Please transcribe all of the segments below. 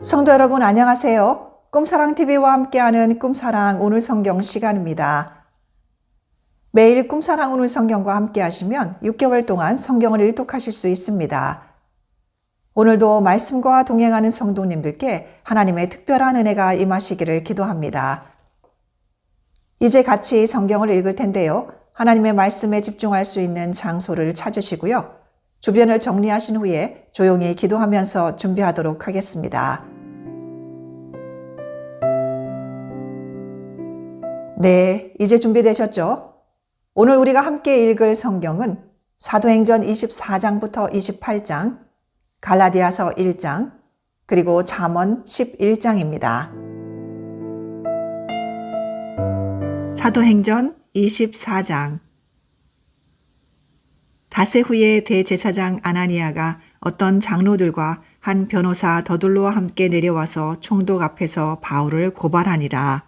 성도 여러분 안녕하세요. 꿈사랑TV와 함께하는 꿈사랑 오늘 성경 시간입니다. 매일 꿈사랑 오늘 성경과 함께 하시면 6개월 동안 성경을 일독하실 수 있습니다. 오늘도 말씀과 동행하는 성도님들께 하나님의 특별한 은혜가 임하시기를 기도합니다. 이제 같이 성경을 읽을 텐데요. 하나님의 말씀에 집중할 수 있는 장소를 찾으시고요. 주변을 정리하신 후에 조용히 기도하면서 준비하도록 하겠습니다. 네, 이제 준비되셨죠? 오늘 우리가 함께 읽을 성경은 사도행전 24장부터 28장, 갈라디아서 1장, 그리고 잠언 11장입니다. 사도행전 24장. 닷새 후에 대제사장 아나니아가 어떤 장로들과 한 변호사 더둘로와 함께 내려와서 총독 앞에서 바울을 고발하니라.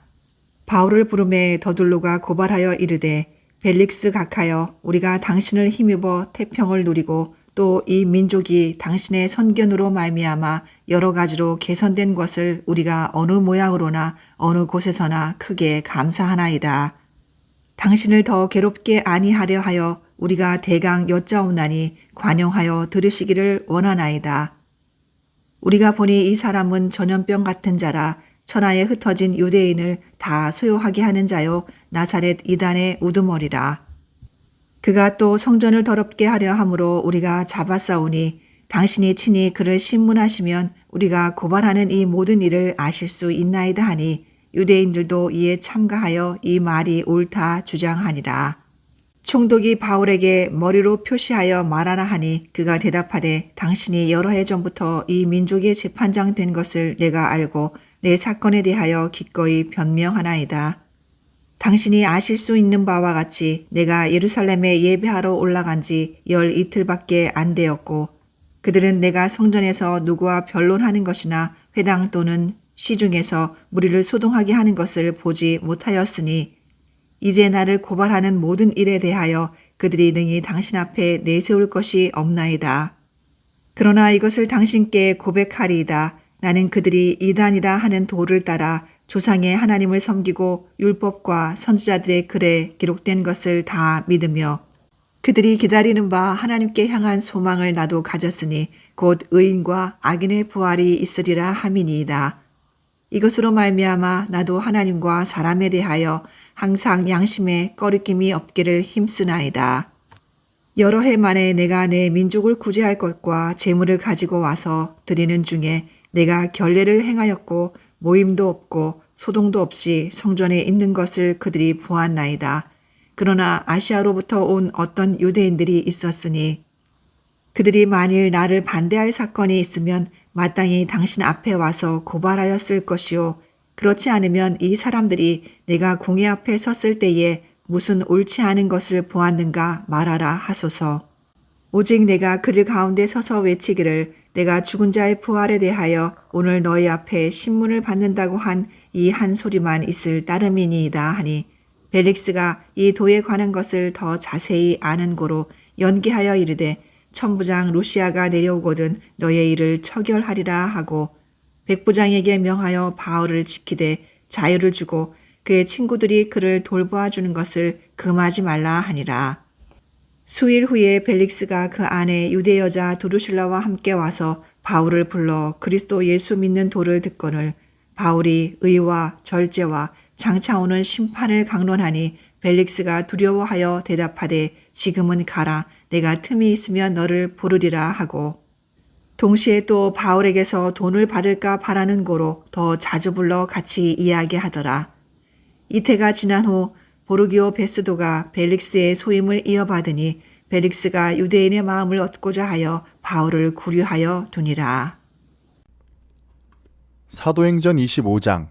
바울을 부르매 더둘로가 고발하여 이르되 벨릭스 각하여 우리가 당신을 힘입어 태평을 누리고 또 이 민족이 당신의 선견으로 말미암아 여러 가지로 개선된 것을 우리가 어느 모양으로나 어느 곳에서나 크게 감사하나이다. 당신을 더 괴롭게 아니하려 하여 우리가 대강 여짜옵나니 관용하여 들으시기를 원하나이다. 우리가 보니 이 사람은 전염병 같은 자라 천하에 흩어진 유대인을 다 소요하게 하는 자요 나사렛 이단의 우두머리라. 그가 또 성전을 더럽게 하려 함으로 우리가 잡아싸우니 당신이 친히 그를 신문하시면 우리가 고발하는 이 모든 일을 아실 수 있나이다 하니 유대인들도 이에 참가하여 이 말이 옳다 주장하니라. 총독이 바울에게 머리로 표시하여 말하라 하니 그가 대답하되 당신이 여러 해 전부터 이 민족의 재판장 된 것을 내가 알고 내 사건에 대하여 기꺼이 변명하나이다. 당신이 아실 수 있는 바와 같이 내가 예루살렘에 예배하러 올라간 지 12일밖에 안 되었고 그들은 내가 성전에서 누구와 변론하는 것이나 회당 또는 시중에서 무리를 소동하게 하는 것을 보지 못하였으니 이제 나를 고발하는 모든 일에 대하여 그들이 능히 당신 앞에 내세울 것이 없나이다. 그러나 이것을 당신께 고백하리이다. 나는 그들이 이단이라 하는 도를 따라 조상의 하나님을 섬기고 율법과 선지자들의 글에 기록된 것을 다 믿으며 그들이 기다리는 바 하나님께 향한 소망을 나도 가졌으니 곧 의인과 악인의 부활이 있으리라 함이니이다. 이것으로 말미암아 나도 하나님과 사람에 대하여 항상 양심에 꺼리낌이 없기를 힘쓰나이다. 여러 해 만에 내가 내 민족을 구제할 것과 재물을 가지고 와서 드리는 중에 내가 결례를 행하였고 모임도 없고 소동도 없이 성전에 있는 것을 그들이 보았나이다. 그러나 아시아로부터 온 어떤 유대인들이 있었으니 그들이 만일 나를 반대할 사건이 있으면 마땅히 당신 앞에 와서 고발하였을 것이요. 그렇지 않으면 이 사람들이 내가 공회 앞에 섰을 때에 무슨 옳지 않은 것을 보았는가 말하라 하소서. 오직 내가 그들 가운데 서서 외치기를 내가 죽은 자의 부활에 대하여 오늘 너희 앞에 신문을 받는다고 한 이 한 소리만 있을 따름이니이다 하니 벨릭스가 이 도에 관한 것을 더 자세히 아는 고로 연기하여 이르되 천부장 루시아가 내려오거든 너의 일을 처결하리라 하고 백부장에게 명하여 바울을 지키되 자유를 주고 그의 친구들이 그를 돌보아 주는 것을 금하지 말라 하니라. 수일 후에 벨릭스가 그 안에 유대 여자 두루실라와 함께 와서 바울을 불러 그리스도 예수 믿는 도를 듣거늘 바울이 의와 절제와 장차 오는 심판을 강론하니 벨릭스가 두려워하여 대답하되 지금은 가라 내가 틈이 있으면 너를 부르리라 하고 동시에 또 바울에게서 돈을 받을까 바라는 고로 더 자주 불러 같이 이야기하더라. 이태가 지난 후 보르기오 베스도가 벨릭스의 소임을 이어받으니 벨릭스가 유대인의 마음을 얻고자 하여 바울을 구류하여 두니라. 사도행전 25장.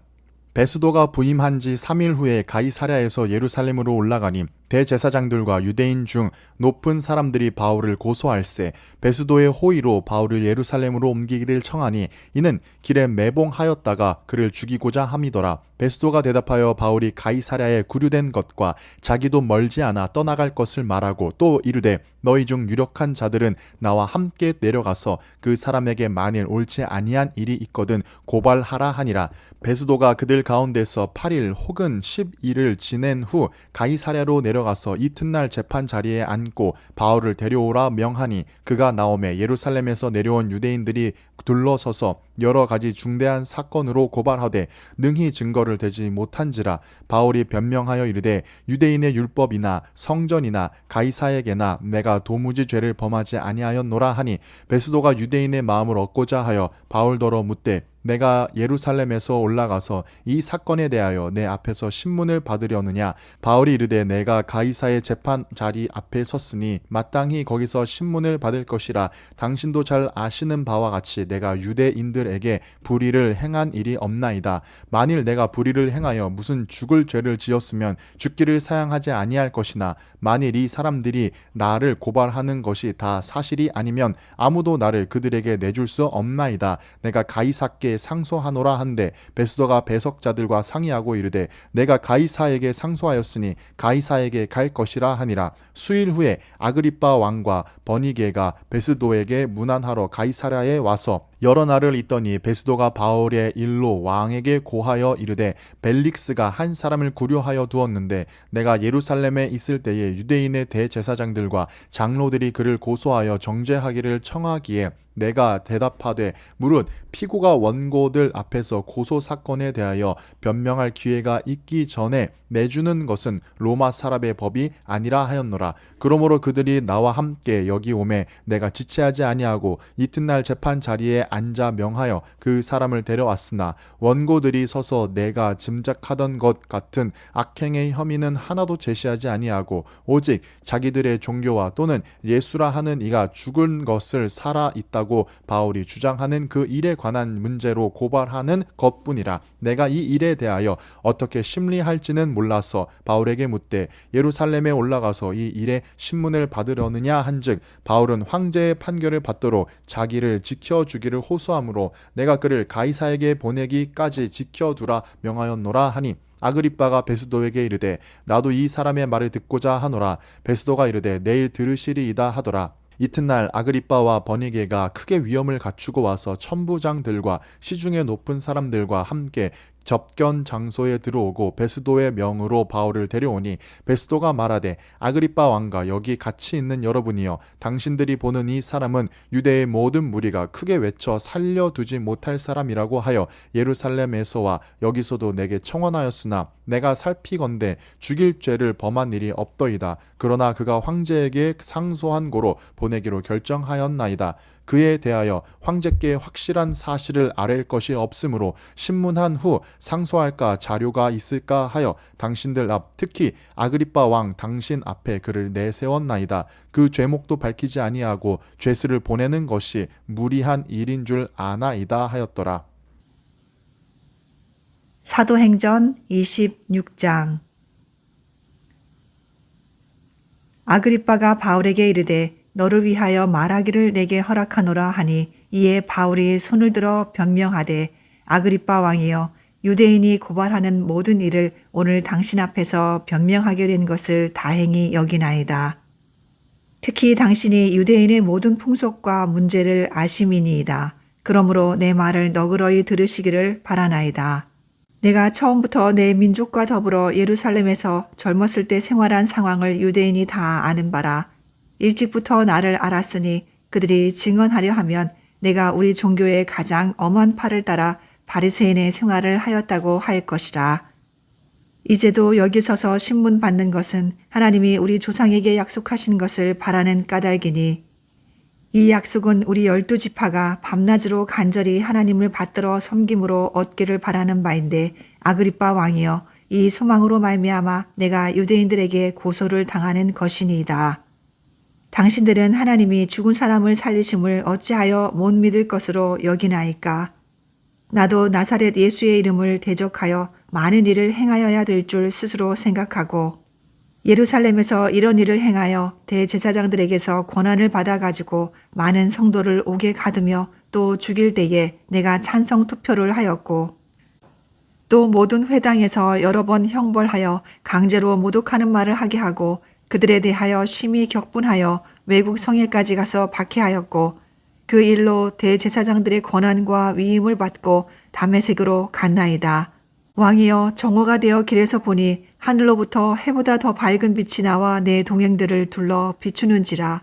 베스도가 부임한 지 3일 후에 가이사랴에서 예루살렘으로 올라가니 대제사장들과 유대인 중 높은 사람들이 바울을 고소할세 베스도의 호의로 바울을 예루살렘으로 옮기기를 청하니 이는 길에 매봉하였다가 그를 죽이고자 함이더라. 베스도가 대답하여 바울이 가이사랴에 구류된 것과 자기도 멀지 않아 떠나갈 것을 말하고 또 이르되 너희 중 유력한 자들은 나와 함께 내려가서 그 사람에게 만일 옳지 아니한 일이 있거든 고발하라 하니라. 베스도가 그들 가운데서 8일 혹은 10일을 지낸 후 가이사랴로 내려가서 이튿날 재판 자리에 앉고 바울을 데려오라 명하니 그가 나오매 예루살렘에서 내려온 유대인들이 둘러서서 여러 가지 중대한 사건으로 고발하되 능히 증거를 대지 못한지라. 바울이 변명하여 이르되 유대인의 율법이나 성전이나 가이사에게나 내가 도무지 죄를 범하지 아니하였노라 하니 베스도가 유대인의 마음을 얻고자 하여 바울더러 묻되 내가 예루살렘에서 올라가서 이 사건에 대하여 내 앞에서 신문을 받으려느냐. 바울이 이르되 내가 가이사의 재판 자리 앞에 섰으니 마땅히 거기서 신문을 받을 것이라. 당신도 잘 아시는 바와 같이 내가 유대인들에게 불의를 행한 일이 없나이다. 만일 내가 불의를 행하여 무슨 죽을 죄를 지었으면 죽기를 사양하지 아니할 것이나 만일 이 사람들이 나를 고발하는 것이 다 사실이 아니면 아무도 나를 그들에게 내줄 수 없나이다. 내가 가이사께 상소하노라 한데 베스도가 배석자들과 상의하고 이르되 내가 가이사에게 상소하였으니 가이사에게 갈 것이라 하니라. 수일 후에 아그리빠 왕과 버니게가 베스도에게 문안하러 가이사랴에 와서 여러 날을 있더니 베스도가 바울의 일로 왕에게 고하여 이르되 벨릭스가 한 사람을 구려하여 두었는데 내가 예루살렘에 있을 때에 유대인의 대제사장들과 장로들이 그를 고소하여 정죄하기를 청하기에 내가 대답하되 무릇 피고가 원고들 앞에서 고소 사건에 대하여 변명할 기회가 있기 전에 내주는 것은 로마 사람의 법이 아니라 하였노라. 그러므로 그들이 나와 함께 여기 오매 내가 지체하지 아니하고 이튿날 재판 자리에 앉아 명하여 그 사람을 데려왔으나 원고들이 서서 내가 짐작하던 것 같은 악행의 혐의는 하나도 제시하지 아니하고 오직 자기들의 종교와 또는 예수라 하는 이가 죽은 것을 살아 있다고 바울이 주장하는 그 일에 관한 문제로 고발하는 것뿐이라. 내가 이 일에 대하여 어떻게 심리할지는 몰라서 바울에게 묻되 예루살렘에 올라가서 이 일에 신문을 받으려느냐 한즉 바울은 황제의 판결을 받도록 자기를 지켜주기를 호소하므로 내가 그를 가이사에게 보내기까지 지켜두라 명하였노라 하니 아그리빠가 베스도에게 이르되 나도 이 사람의 말을 듣고자 하노라. 베스도가 이르되 내일 들으시리이다 하더라. 이튿날 아그리빠와 버니게가 크게 위험을 갖추고 와서 천부장들과 시중에 높은 사람들과 함께 접견 장소에 들어오고 베스도의 명으로 바울을 데려오니 베스도가 말하되 아그리빠 왕과 여기 같이 있는 여러분이여 당신들이 보는 이 사람은 유대의 모든 무리가 크게 외쳐 살려두지 못할 사람이라고 하여 예루살렘에서와 여기서도 내게 청원하였으나 내가 살피건대 죽일 죄를 범한 일이 없더이다. 그러나 그가 황제에게 상소한 고로 보내기로 결정하였나이다. 그에 대하여 황제께 확실한 사실을 아랠 것이 없으므로 신문한 후 상소할까 자료가 있을까 하여 당신들 앞 특히 아그리빠 왕 당신 앞에 그를 내세웠나이다. 그 죄목도 밝히지 아니하고 죄수를 보내는 것이 무리한 일인 줄 아나이다 하였더라. 사도행전 26장. 아그리빠가 바울에게 이르되 너를 위하여 말하기를 내게 허락하노라 하니 이에 바울이 손을 들어 변명하되 아그리빠 왕이여 유대인이 고발하는 모든 일을 오늘 당신 앞에서 변명하게 된 것을 다행히 여기나이다. 특히 당신이 유대인의 모든 풍속과 문제를 아심이니이다. 그러므로 내 말을 너그러이 들으시기를 바라나이다. 내가 처음부터 내 민족과 더불어 예루살렘에서 젊었을 때 생활한 상황을 유대인이 다 아는 바라. 일찍부터 나를 알았으니 그들이 증언하려 하면 내가 우리 종교의 가장 엄한 팔을 따라 바리새인의 생활을 하였다고 할 것이라. 이제도 여기 서서 신문 받는 것은 하나님이 우리 조상에게 약속하신 것을 바라는 까닭이니 이 약속은 우리 12지파가 밤낮으로 간절히 하나님을 받들어 섬김으로 얻기를 바라는 바인데 아그리빠 왕이여 이 소망으로 말미암아 내가 유대인들에게 고소를 당하는 것이니이다. 당신들은 하나님이 죽은 사람을 살리심을 어찌하여 못 믿을 것으로 여기나이까? 나도 나사렛 예수의 이름을 대적하여 많은 일을 행하여야 될 줄 스스로 생각하고 예루살렘에서 이런 일을 행하여 대제사장들에게서 권한을 받아가지고 많은 성도를 옥에 가두며 또 죽일 때에 내가 찬성 투표를 하였고 또 모든 회당에서 여러 번 형벌하여 강제로 모독하는 말을 하게 하고 그들에 대하여 심히 격분하여 외국 성에까지 가서 박해하였고 그 일로 대제사장들의 권한과 위임을 받고 다메섹으로 갔나이다. 왕이여 정오가 되어 길에서 보니 하늘로부터 해보다 더 밝은 빛이 나와 내 동행들을 둘러 비추는지라.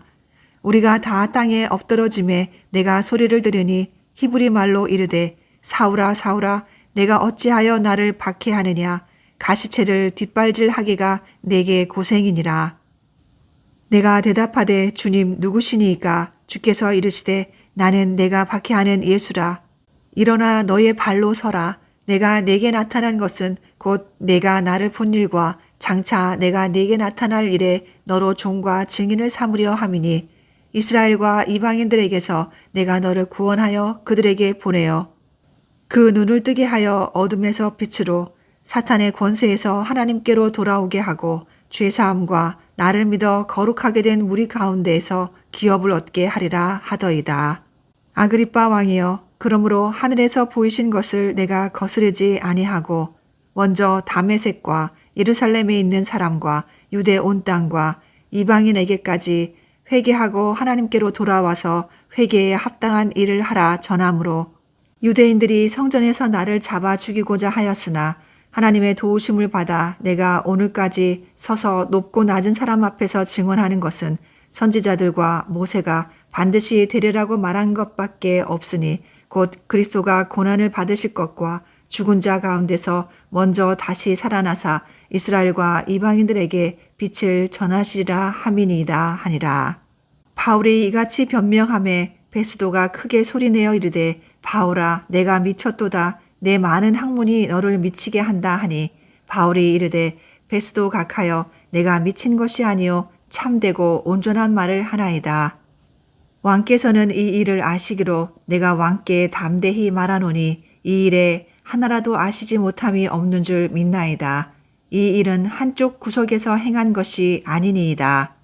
우리가 다 땅에 엎드러짐에 내가 소리를 들으니 히브리 말로 이르되 사울아 사울아 내가 어찌하여 나를 박해하느냐. 가시체를 뒷발질하기가 내게 고생이니라. 내가 대답하되 주님 누구시니이까. 주께서 이르시되 나는 내가 박해하는 예수라. 일어나 너의 발로 서라. 내가 내게 나타난 것은 곧 내가 나를 본 일과 장차 내가 내게 나타날 일에 너로 종과 증인을 삼으려 함이니 이스라엘과 이방인들에게서 내가 너를 구원하여 그들에게 보내어 그 눈을 뜨게 하여 어둠에서 빛으로 사탄의 권세에서 하나님께로 돌아오게 하고 죄사함과 나를 믿어 거룩하게 된 무리 가운데에서 기업을 얻게 하리라 하더이다. 아그리빠 왕이여 그러므로 하늘에서 보이신 것을 내가 거스르지 아니하고 먼저 다메섹과 예루살렘에 있는 사람과 유대 온 땅과 이방인에게까지 회개하고 하나님께로 돌아와서 회개에 합당한 일을 하라 전함으로 유대인들이 성전에서 나를 잡아 죽이고자 하였으나 하나님의 도우심을 받아 내가 오늘까지 서서 높고 낮은 사람 앞에서 증언하는 것은 선지자들과 모세가 반드시 되리라고 말한 것밖에 없으니 곧 그리스도가 고난을 받으실 것과 죽은 자 가운데서 먼저 다시 살아나사 이스라엘과 이방인들에게 빛을 전하시리라 함이니이다 하니라. 바울이 이같이 변명하매 베스도가 크게 소리내어 이르되 바울아 내가 미쳤도다. 내 많은 학문이 너를 미치게 한다 하니 바울이 이르되 베스도 각하여 내가 미친 것이 아니요 참되고 온전한 말을 하나이다. 왕께서는 이 일을 아시기로 내가 왕께 담대히 말하노니 이 일에 하나라도 아시지 못함이 없는 줄 믿나이다. 이 일은 한쪽 구석에서 행한 것이 아니니이다.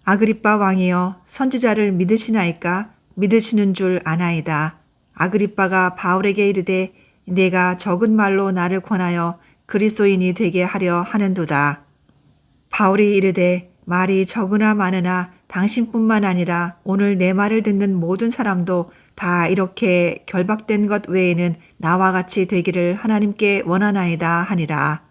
아그리빠 왕이여 선지자를 믿으시나이까? 믿으시는 줄 아나이다. 아그리빠가 바울에게 이르되 내가 적은 말로 나를 권하여 그리스도인이 되게 하려 하는도다. 바울이 이르되 말이 적으나 많으나 당신뿐만 아니라 오늘 내 말을 듣는 모든 사람도 다 이렇게 결박된 것 외에는 나와 같이 되기를 하나님께 원하나이다 하니라.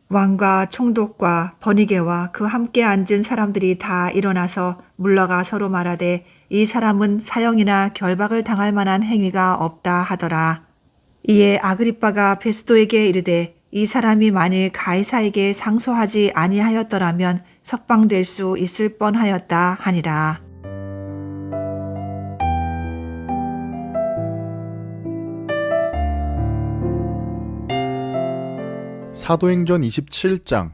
왕과 총독과 버니게와 그 함께 앉은 사람들이 다 일어나서 물러가 서로 말하되 이 사람은 사형이나 결박을 당할 만한 행위가 없다 하더라. 이에 아그리빠가 베스도에게 이르되 이 사람이 만일 가이사에게 상소하지 아니하였더라면 석방될 수 있을 뻔하였다 하니라. 사도행전 27장.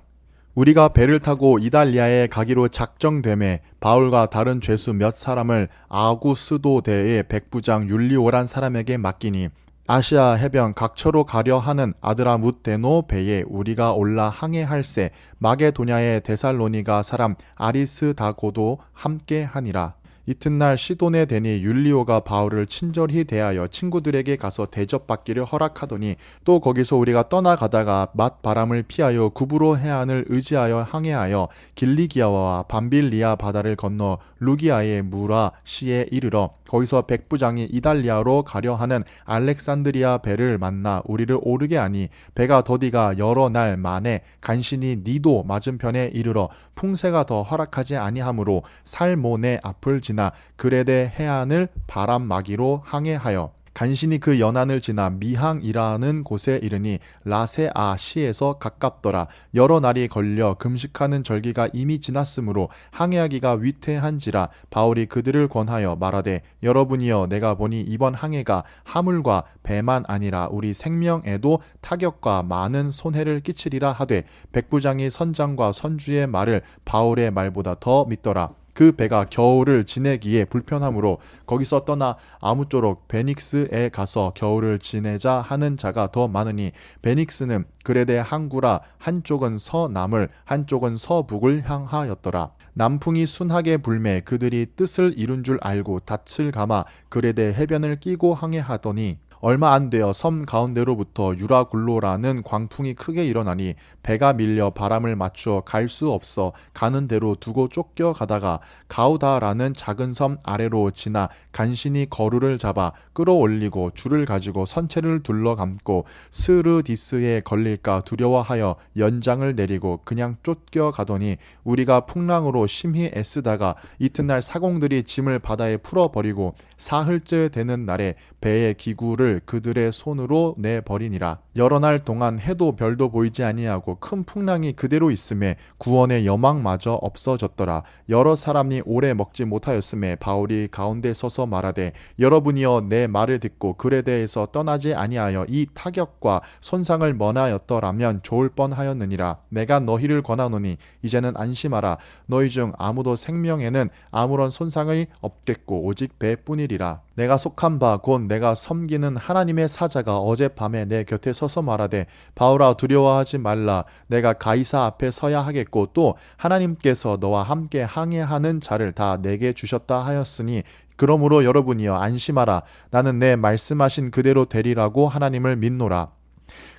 우리가 배를 타고 이달리아에 가기로 작정되매 바울과 다른 죄수 몇 사람을 아구스도대의 백부장 율리오란 사람에게 맡기니 아시아 해변 각처로 가려 하는 아드라무테노 배에 우리가 올라 항해할새 마게도냐의 데살로니가 사람 아리스다고도 함께 하니라. 이튿날 시돈에 대니 율리오가 바울을 친절히 대하여 친구들에게 가서 대접받기를 허락하더니 또 거기서 우리가 떠나가다가 맞바람을 피하여 구브로 해안을 의지하여 항해하여 길리기아와 밤빌리아 바다를 건너 루기아의 무라시에 이르러 거기서 백부장이 이달리아로 가려 하는 알렉산드리아 배를 만나 우리를 오르게 하니 배가 더디가 여러 날 만에 간신히 니도 맞은편에 이르러 풍세가 더 허락하지 아니하므로 살모네 앞을 지나 그레데 해안을 바람막이로 항해하여 간신히 그 연안을 지나 미항이라는 곳에 이르니 라세아 시에서 가깝더라. 여러 날이 걸려 금식하는 절기가 이미 지났으므로 항해하기가 위태한지라. 바울이 그들을 권하여 말하되 여러분이여 내가 보니 이번 항해가 하물과 배만 아니라 우리 생명에도 타격과 많은 손해를 끼치리라 하되 백부장이 선장과 선주의 말을 바울의 말보다 더 믿더라. 그 배가 겨울을 지내기에 불편하므로 거기서 떠나 아무쪼록 베닉스에 가서 겨울을 지내자 하는 자가 더 많으니 베닉스는 그레데 항구라 한쪽은 서남을 한쪽은 서북을 향하였더라. 남풍이 순하게 불매 그들이 뜻을 이룬 줄 알고 닻을 감아 그레데 해변을 끼고 항해하더니 얼마 안 되어 섬 가운데로부터 유라굴로라는 광풍이 크게 일어나니 배가 밀려 바람을 맞추어 갈 수 없어 가는 대로 두고 쫓겨가다가 가우다라는 작은 섬 아래로 지나 간신히 거루를 잡아 끌어올리고 줄을 가지고 선체를 둘러감고 스르디스에 걸릴까 두려워하여 연장을 내리고 그냥 쫓겨가더니 우리가 풍랑으로 심히 애쓰다가 이튿날 사공들이 짐을 바다에 풀어버리고 사흘째 되는 날에 배의 기구를 그들의 손으로 내버리니라. 여러 날 동안 해도 별도 보이지 아니하고 큰 풍랑이 그대로 있음에 구원의 여망마저 없어졌더라. 여러 사람이 오래 먹지 못하였음에 바울이 가운데 서서 말하되 여러분이여 내 말을 듣고 그레데에서 떠나지 아니하여 이 타격과 손상을 면하였더라면 좋을 뻔하였느니라. 내가 너희를 권하노니 이제는 안심하라. 너희 중 아무도 생명에는 아무런 손상이 없겠고 오직 배뿐이리라. 내가 속한 바 곧 내가 섬기는 하나님의 사자가 어젯밤에 내 곁에 서서 말하되 바울아 두려워하지 말라. 내가 가이사 앞에 서야 하겠고 또 하나님께서 너와 함께 항해하는 자를 다 내게 주셨다 하였으니 그러므로 여러분이여 안심하라. 나는 내 말씀하신 그대로 되리라고 하나님을 믿노라.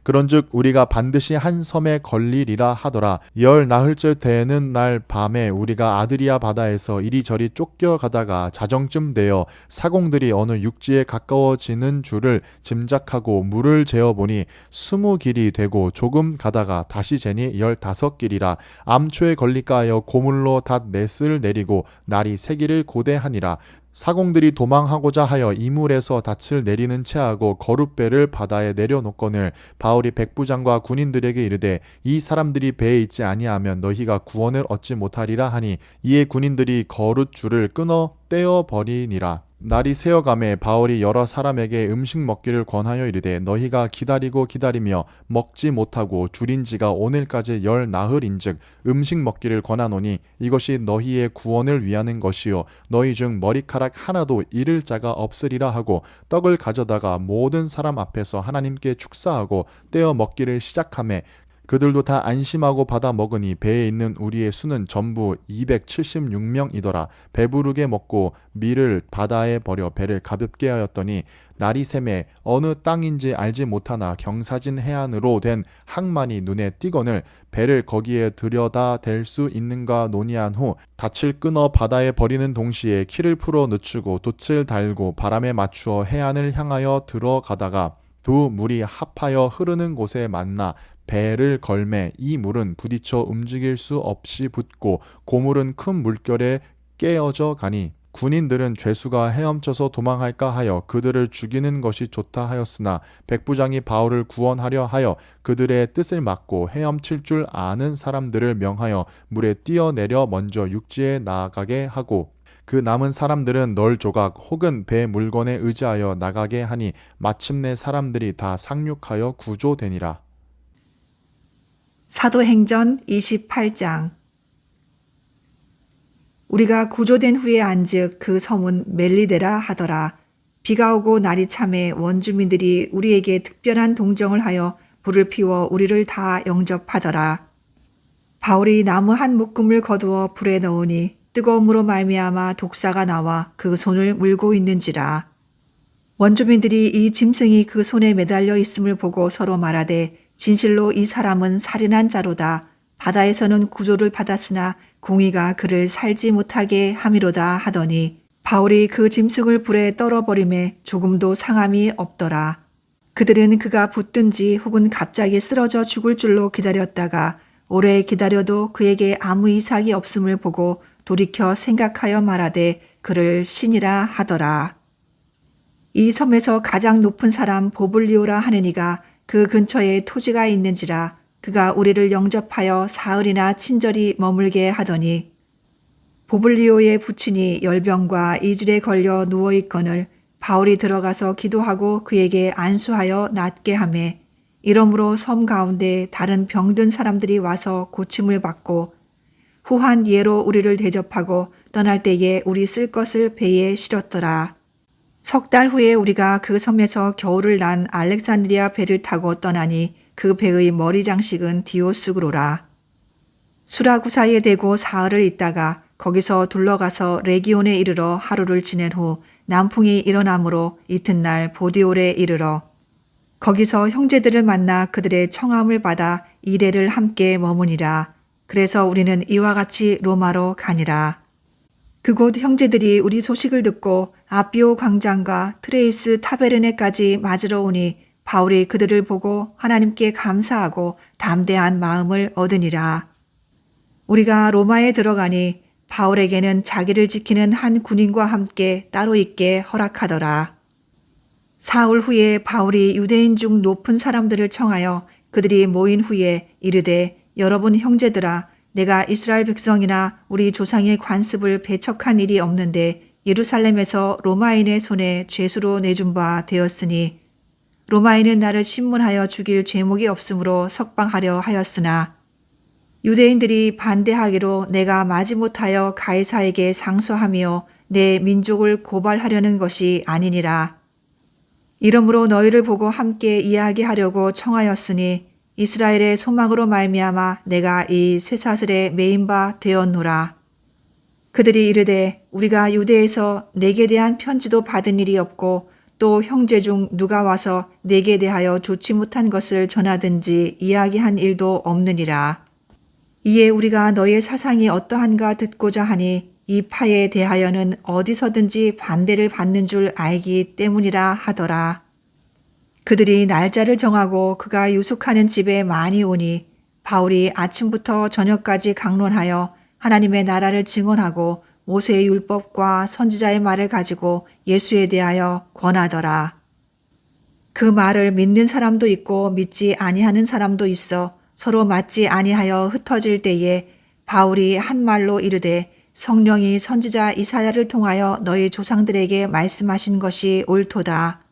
그런즉 우리가 반드시 한 섬에 걸리리라 하더라. 열 나흘째 되는 날 밤에 우리가 아드리아 바다에서 이리저리 쫓겨가다가 자정쯤 되어 사공들이 어느 육지에 가까워지는 줄을 짐작하고 물을 재어보니 20길이 되고 조금 가다가 다시 재니 15길이라. 암초에 걸릴까 하여 고물로 닷넷을 내리고 날이 새기를 고대하니라. 사공들이 도망하고자 하여 이물에서 닻을 내리는 채하고 거룻배를 바다에 내려놓거늘 바울이 백부장과 군인들에게 이르되 이 사람들이 배에 있지 아니하면 너희가 구원을 얻지 못하리라 하니 이에 군인들이 거룻줄을 끊어 떼어버리니라. 날이 새어가매 바울이 여러 사람에게 음식 먹기를 권하여 이르되 너희가 기다리고 기다리며 먹지 못하고 줄인 지가 오늘까지 10 나흘인즉 음식 먹기를 권하노니 이것이 너희의 구원을 위하는 것이요 너희 중 머리카락 하나도 잃을 자가 없으리라 하고 떡을 가져다가 모든 사람 앞에서 하나님께 축사하고 떼어 먹기를 시작하매 그들도 다 안심하고 받아 먹으니 배에 있는 우리의 수는 전부 276명이더라. 배부르게 먹고 밀을 바다에 버려 배를 가볍게 하였더니 날이 새매 어느 땅인지 알지 못하나 경사진 해안으로 된 항만이 눈에 띄거늘 배를 거기에 들여다 댈 수 있는가 논의한 후 닻을 끊어 바다에 버리는 동시에 키를 풀어 늦추고 돛을 달고 바람에 맞추어 해안을 향하여 들어가다가 두 물이 합하여 흐르는 곳에 만나 배를 걸매 이 물은 부딪혀 움직일 수 없이 붙고 고물은 큰 물결에 깨어져 가니 군인들은 죄수가 헤엄쳐서 도망할까 하여 그들을 죽이는 것이 좋다 하였으나 백부장이 바울을 구원하려 하여 그들의 뜻을 막고 헤엄칠 줄 아는 사람들을 명하여 물에 뛰어내려 먼저 육지에 나가게 하고 그 남은 사람들은 널 조각 혹은 배 물건에 의지하여 나가게 하니 마침내 사람들이 다 상륙하여 구조되니라. 사도행전 28장. 우리가 구조된 후에 안즉 그 섬은 멜리데라 하더라. 비가 오고 날이 참해 원주민들이 우리에게 특별한 동정을 하여 불을 피워 우리를 다 영접하더라. 바울이 나무 한 묶음을 거두어 불에 넣으니 뜨거움으로 말미암아 독사가 나와 그 손을 물고 있는지라. 원주민들이 이 짐승이 그 손에 매달려 있음을 보고 서로 말하되 진실로 이 사람은 살인한 자로다. 바다에서는 구조를 받았으나 공의가 그를 살지 못하게 함이로다 하더니 바울이 그 짐승을 불에 떨어버림에 조금도 상함이 없더라. 그들은 그가 붙든지 혹은 갑자기 쓰러져 죽을 줄로 기다렸다가 오래 기다려도 그에게 아무 이상이 없음을 보고 돌이켜 생각하여 말하되 그를 신이라 하더라. 이 섬에서 가장 높은 사람 보블리오라 하는 이가 그 근처에 토지가 있는지라 그가 우리를 영접하여 사흘이나 친절히 머물게 하더니 보블리오의 부친이 열병과 이질에 걸려 누워있거늘 바울이 들어가서 기도하고 그에게 안수하여 낫게 하매 이러므로 섬 가운데 다른 병든 사람들이 와서 고침을 받고 후한 예로 우리를 대접하고 떠날 때에 우리 쓸 것을 배에 실었더라. 석 달 후에 우리가 그 섬에서 겨울을 난 알렉산드리아 배를 타고 떠나니 그 배의 머리 장식은 디오스구로라. 수라구사에 대고 사흘을 있다가 거기서 둘러가서 레기온에 이르러 하루를 지낸 후 남풍이 일어나므로 이튿날 보디올에 이르러 거기서 형제들을 만나 그들의 청함을 받아 이레를 함께 머무니라. 그래서 우리는 이와 같이 로마로 가니라. 그곳 형제들이 우리 소식을 듣고 아비오 광장과 트레이스 타베르네까지 맞으러 오니 바울이 그들을 보고 하나님께 감사하고 담대한 마음을 얻으니라. 우리가 로마에 들어가니 바울에게는 자기를 지키는 한 군인과 함께 따로 있게 허락하더라. 사흘 후에 바울이 유대인 중 높은 사람들을 청하여 그들이 모인 후에 이르되 여러분 형제들아 내가 이스라엘 백성이나 우리 조상의 관습을 배척한 일이 없는데 예루살렘에서 로마인의 손에 죄수로 내준 바 되었으니 로마인은 나를 신문하여 죽일 죄목이 없으므로 석방하려 하였으나 유대인들이 반대하기로 내가 마지못하여 가이사에게 상소하며 내 민족을 고발하려는 것이 아니니라. 이러므로 너희를 보고 함께 이야기하려고 청하였으니 이스라엘의 소망으로 말미암아 내가 이 쇠사슬에 매인 바 되었노라. 그들이 이르되 우리가 유대에서 내게 대한 편지도 받은 일이 없고 또 형제 중 누가 와서 내게 대하여 좋지 못한 것을 전하든지 이야기한 일도 없느니라. 이에 우리가 너의 사상이 어떠한가 듣고자 하니 이 파에 대하여는 어디서든지 반대를 받는 줄 알기 때문이라 하더라. 그들이 날짜를 정하고 그가 유숙하는 집에 많이 오니 바울이 아침부터 저녁까지 강론하여 하나님의 나라를 증언하고 모세의 율법과 선지자의 말을 가지고 예수에 대하여 권하더라. 그 말을 믿는 사람도 있고 믿지 아니하는 사람도 있어 서로 맞지 아니하여 흩어질 때에 바울이 한 말로 이르되 성령이 선지자 이사야를 통하여 너희 조상들에게 말씀하신 것이 옳도다.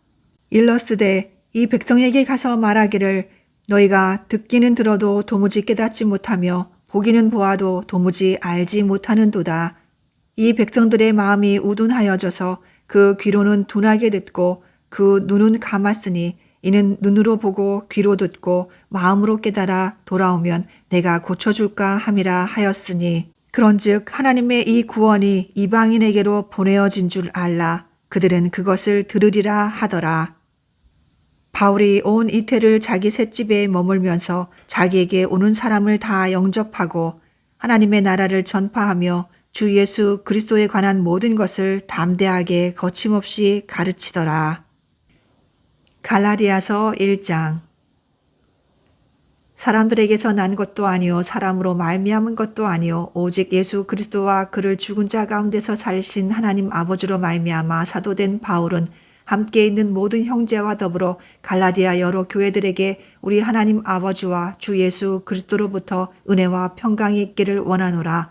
일러스되 이 백성에게 가서 말하기를 너희가 듣기는 들어도 도무지 깨닫지 못하며 보기는 보아도 도무지 알지 못하는도다. 이 백성들의 마음이 우둔하여져서 그 귀로는 둔하게 듣고 그 눈은 감았으니 이는 눈으로 보고 귀로 듣고 마음으로 깨달아 돌아오면 내가 고쳐줄까 함이라 하였으니 그런즉 하나님의 이 구원이 이방인에게로 보내어진 줄 알라. 그들은 그것을 들으리라 하더라. 바울이 온 이태를 자기 셋집에 머물면서 자기에게 오는 사람을 다 영접하고 하나님의 나라를 전파하며 주 예수 그리스도에 관한 모든 것을 담대하게 거침없이 가르치더라. 갈라디아서 1장. 사람들에게서 난 것도 아니요 사람으로 말미암은 것도 아니요 오직 예수 그리스도와 그를 죽은 자 가운데서 살리신 하나님 아버지로 말미암아 사도된 바울은 함께 있는 모든 형제와 더불어 갈라디아 여러 교회들에게 우리 하나님 아버지와 주 예수 그리스도로부터 은혜와 평강이 있기를 원하노라.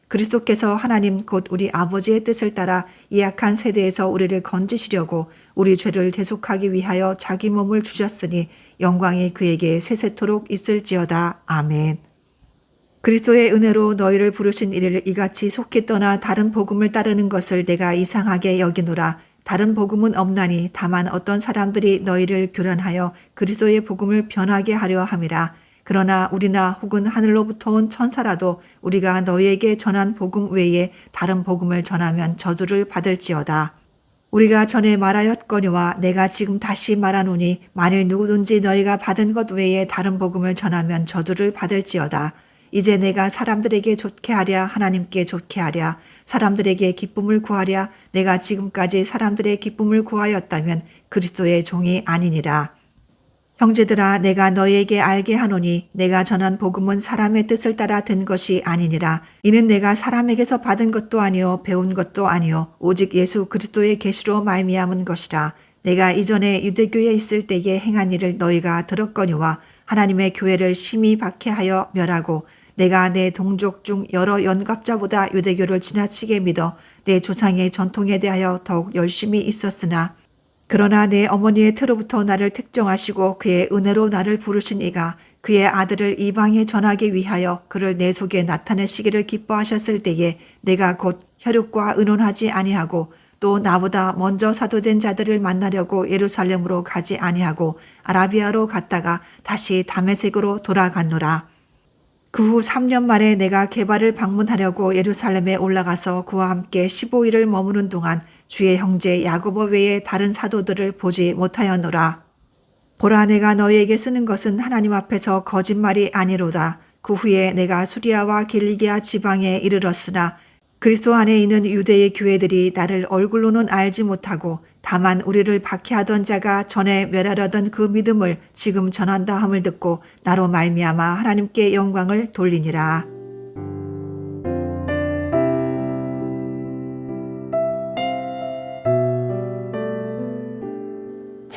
그리스도께서 하나님 곧 우리 아버지의 뜻을 따라 이 악한 세대에서 우리를 건지시려고 우리 죄를 대속하기 위하여 자기 몸을 주셨으니 영광이 그에게 세세토록 있을지어다. 아멘. 그리스도의 은혜로 너희를 부르신 이를 이같이 속히 떠나 다른 복음을 따르는 것을 내가 이상하게 여기노라. 다른 복음은 없나니 다만 어떤 사람들이 너희를 교련하여 그리스도의 복음을 변하게 하려 함이라. 그러나 우리나 혹은 하늘로부터 온 천사라도 우리가 너희에게 전한 복음 외에 다른 복음을 전하면 저주를 받을지어다. 우리가 전에 말하였거니와 내가 지금 다시 말하노니 만일 누구든지 너희가 받은 것 외에 다른 복음을 전하면 저주를 받을지어다. 이제 내가 사람들에게 좋게 하랴 하나님께 좋게 하랴 사람들에게 기쁨을 구하랴 내가 지금까지 사람들의 기쁨을 구하였다면 그리스도의 종이 아니니라. 형제들아 내가 너희에게 알게 하노니 내가 전한 복음은 사람의 뜻을 따라 든 것이 아니니라. 이는 내가 사람에게서 받은 것도 아니요 배운 것도 아니요 오직 예수 그리스도의 계시로 말미암은 것이라. 내가 이전에 유대교에 있을 때에 행한 일을 너희가 들었거니와 하나님의 교회를 심히 박해하여 멸하고 내가 내 동족 중 여러 연갑자보다 유대교를 지나치게 믿어 내 조상의 전통에 대하여 더욱 열심히 있었으나 그러나 내 어머니의 태로부터 나를 택정하시고 그의 은혜로 나를 부르신 이가 그의 아들을 이방에 전하기 위하여 그를 내 속에 나타내시기를 기뻐하셨을 때에 내가 곧 혈육과 의논하지 아니하고 또 나보다 먼저 사도된 자들을 만나려고 예루살렘으로 가지 아니하고 아라비아로 갔다가 다시 다메섹으로 돌아갔노라. 그 후 3년 만에 내가 게바를 방문하려고 예루살렘에 올라가서 그와 함께 15일을 머무는 동안 주의 형제 야고보 외에 다른 사도들을 보지 못하였노라. 보라, 내가 너희에게 쓰는 것은 하나님 앞에서 거짓말이 아니로다. 그 후에 내가 수리아와 길리기아 지방에 이르렀으나 그리스도 안에 있는 유대의 교회들이 나를 얼굴로는 알지 못하고 다만 우리를 박해하던 자가 전에 멸하려던 그 믿음을 지금 전한다 함을 듣고 나로 말미암아 하나님께 영광을 돌리니라.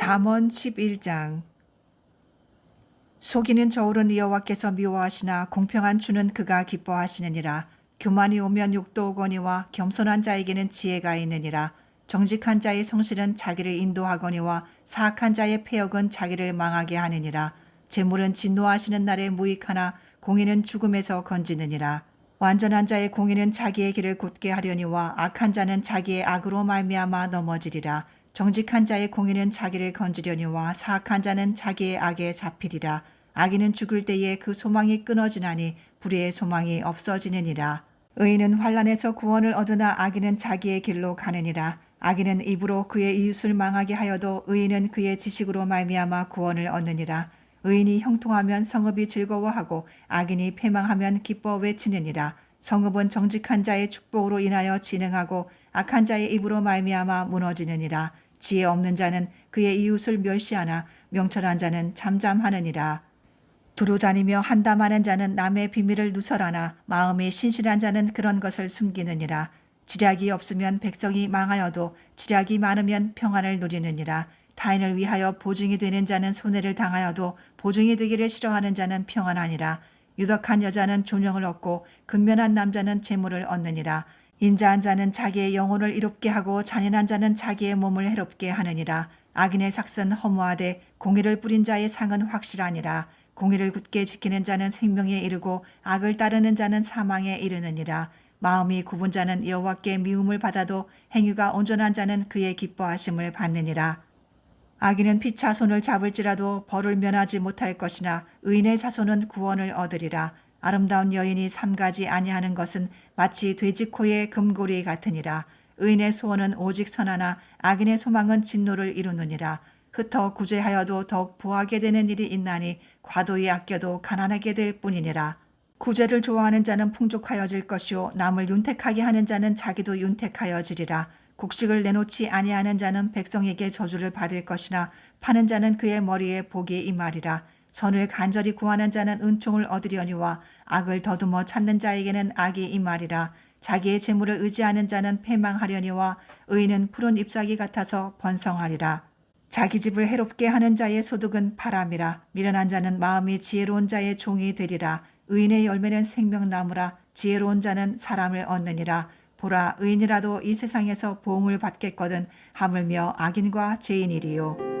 잠언 11장. 속이는 저울은 여호와께서 미워하시나 공평한 주는 그가 기뻐하시느니라. 교만이 오면 욕도 오거니와 겸손한 자에게는 지혜가 있느니라. 정직한 자의 성실은 자기를 인도하거니와 사악한 자의 패역은 자기를 망하게 하느니라. 재물은 진노하시는 날에 무익하나 공의는 죽음에서 건지느니라. 완전한 자의 공의는 자기의 길을 곧게 하려니와 악한 자는 자기의 악으로 말미암아 넘어지리라. 정직한 자의 공의는 자기를 건지려니와 사악한 자는 자기의 악에 잡히리라. 악인은 죽을 때에 그 소망이 끊어지나니 불의의 소망이 없어지느니라. 의인은 환난에서 구원을 얻으나 악인은 자기의 길로 가느니라. 악인은 입으로 그의 이웃을 망하게 하여도 의인은 그의 지식으로 말미암아 구원을 얻느니라. 의인이 형통하면 성읍이 즐거워하고 악인이 패망하면 기뻐 외치느니라. 성읍은 정직한 자의 축복으로 인하여 진흥하고 악한 자의 입으로 말미암아 무너지느니라. 지혜 없는 자는 그의 이웃을 멸시하나 명철한 자는 잠잠하느니라. 두루 다니며 한담하는 자는 남의 비밀을 누설하나 마음이 신실한 자는 그런 것을 숨기느니라. 지략이 없으면 백성이 망하여도 지략이 많으면 평안을 누리느니라. 타인을 위하여 보증이 되는 자는 손해를 당하여도 보증이 되기를 싫어하는 자는 평안하니라. 유덕한 여자는 존영을 얻고 근면한 남자는 재물을 얻느니라. 인자한 자는 자기의 영혼을 이롭게 하고 잔인한 자는 자기의 몸을 해롭게 하느니라. 악인의 삭은 허무하되 공의를 뿌린 자의 상은 확실하니라. 공의를 굳게 지키는 자는 생명에 이르고 악을 따르는 자는 사망에 이르느니라. 마음이 굽은 자는 여호와께 미움을 받아도 행위가 온전한 자는 그의 기뻐하심을 받느니라. 악인은 피차 손을 잡을지라도 벌을 면하지 못할 것이나 의인의 자손은 구원을 얻으리라. 아름다운 여인이 삼가지 아니하는 것은 마치 돼지코의 금고리 같으니라. 의인의 소원은 오직 선하나 악인의 소망은 진노를 이루느니라. 흩어 구제하여도 더욱 부하게 되는 일이 있나니 과도히 아껴도 가난하게 될 뿐이니라. 구제를 좋아하는 자는 풍족하여질 것이요 남을 윤택하게 하는 자는 자기도 윤택하여지리라. 곡식을 내놓지 아니하는 자는 백성에게 저주를 받을 것이나 파는 자는 그의 머리에 복이 임하리라. 선을 간절히 구하는 자는 은총을 얻으려니와 악을 더듬어 찾는 자에게는 악이 임하리라. 자기의 재물을 의지하는 자는 패망하려니와 의인은 푸른 잎사귀 같아서 번성하리라. 자기 집을 해롭게 하는 자의 소득은 바람이라. 미련한 자는 마음이 지혜로운 자의 종이 되리라. 의인의 열매는 생명나무라. 지혜로운 자는 사람을 얻느니라. 보라, 의인이라도 이 세상에서 보응을 받겠거든 하물며 악인과 죄인이리요.